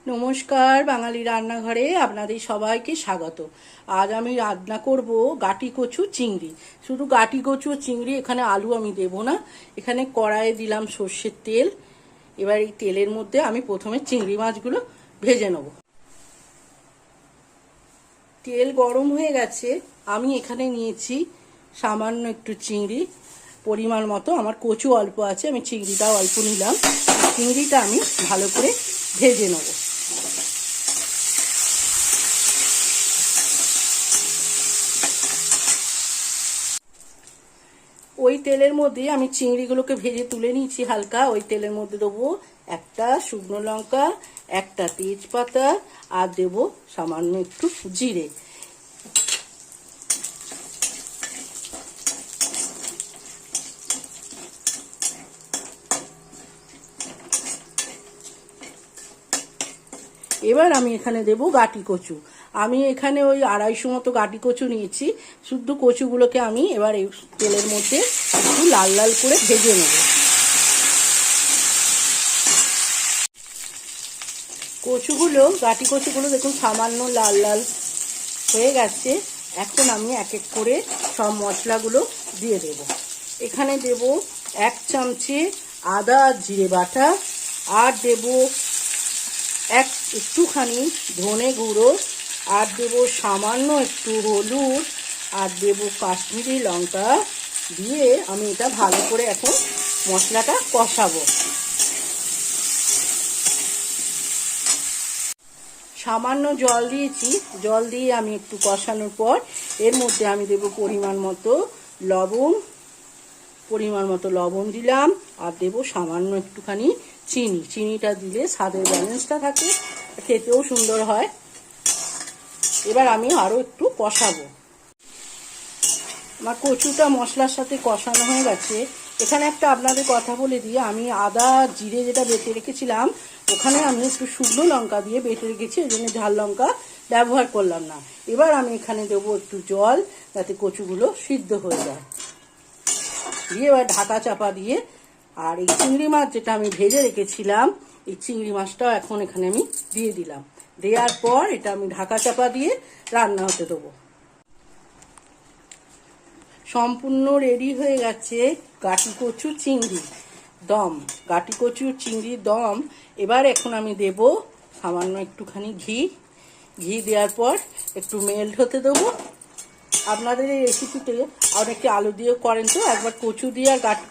নমস্কার, বাঙালি রান্নাঘরে আপনাদের সবাইকে স্বাগত। আজ আমি রান্না করব গাটি কচু চিংড়ি। শুধু গাটি কচু চিংড়ি, এখানে আলু আমি দেব না। এখানে কড়াইয়ে দিলাম সর্ষের তেল। এবার এই তেলের মধ্যে আমি প্রথমে চিংড়ি মাছগুলো ভেজে নেব। তেল গরম হয়ে গেছে, আমি এখানে নিয়েছি সামান্য একটু চিংড়ি, পরিমাণ মতো। আমার কচু অল্প আছে, আমি চিংড়িটাও অল্প নিলাম। চিংড়িটা আমি ভালো করে ভেজে নেব। ওই তেলের মধ্যে আমি চিংড়িগুলোকে ভেজে তুলে নিয়েছি হালকা। ওই তেলের মধ্যে দেবো একটা শুকনো লঙ্কা, একটা তেজপাতা, আর দেবো সামান্য একটু জিরে। এবার আমি এখানে দেবো গাটি কচু। আমি এখানে ওই 250 মতো গাটি কচু নিয়েছি। শুদ্ধ কচুগুলোকে আমি এবার এই তেলের মধ্যে একটু লাল লাল করে ভেজে নেব। গাটি কচুগুলো দেখুন সামান্য লাল লাল হয়ে গেছে। এখন আমি এক এক করে সব মশলাগুলো দিয়ে দেব। এখানে দেব 1 চামচে আদা জিরে বাটা, আর দেব একটুখানি ধনে গুঁড়ো, আর দেব সামান্য একটু হলুদ, আর দেব কাশ্মীরি লঙ্কা। দিয়ে আমি এটা ভালো করে এখন মশলাটা কষাবো। সামান্য জল দিয়েছি। জল দিয়ে আমি একটু কষানোর পর এর মধ্যে আমি দেব পরিমাণ মতো লবণ দিলাম, আর দেব সামান্য একটুখানি চিনি। চিনিটা দিলে স্বাদের ব্যালেন্সটা থাকে, খেতেও সুন্দর হয়। এবার আমি আরও একটু কষাবো। আমার কচুটা মশলার সাথে কষানো হয়ে গেছে। এখানে একটা আপনাদের কথা বলে দিই, আমি আদা জিরে যেটা বেটে রেখেছিলাম, ওখানে আমি একটু শুকনো লঙ্কা দিয়ে বেটে রেখেছি, ওই জন্য ঝাল লঙ্কা ব্যবহার করলাম না। এবার আমি এখানে দেবো একটু জল, যাতে কচুগুলো সিদ্ধ হয়ে যায়। দিয়ে এবার ঢাকা চাপা দিয়ে, আর এই চিংড়ি মাছ যেটা আমি ভেজে রেখেছিলাম, এই চিংড়ি মাছটাও এখন এখানে আমি দিয়ে দিলাম। দেওয়ার পর এটা আমি ঢাকা চাপা দিয়ে রান্না হতে দেবো। সম্পূর্ণ রেডি হয়ে গেছে গাটি কচু চিংড়ি দম। গাটি কচু চিংড়ি দম। এবার এখন আমি দেব সামান্য একটুখানি ঘি দেওয়ার পর একটু মেল্ট হতে দেবো। আপনাদের এই রেসিপিতে অনেকে আলু দিয়েও করেন, তো একবার কচু দিয়ে আর গাটি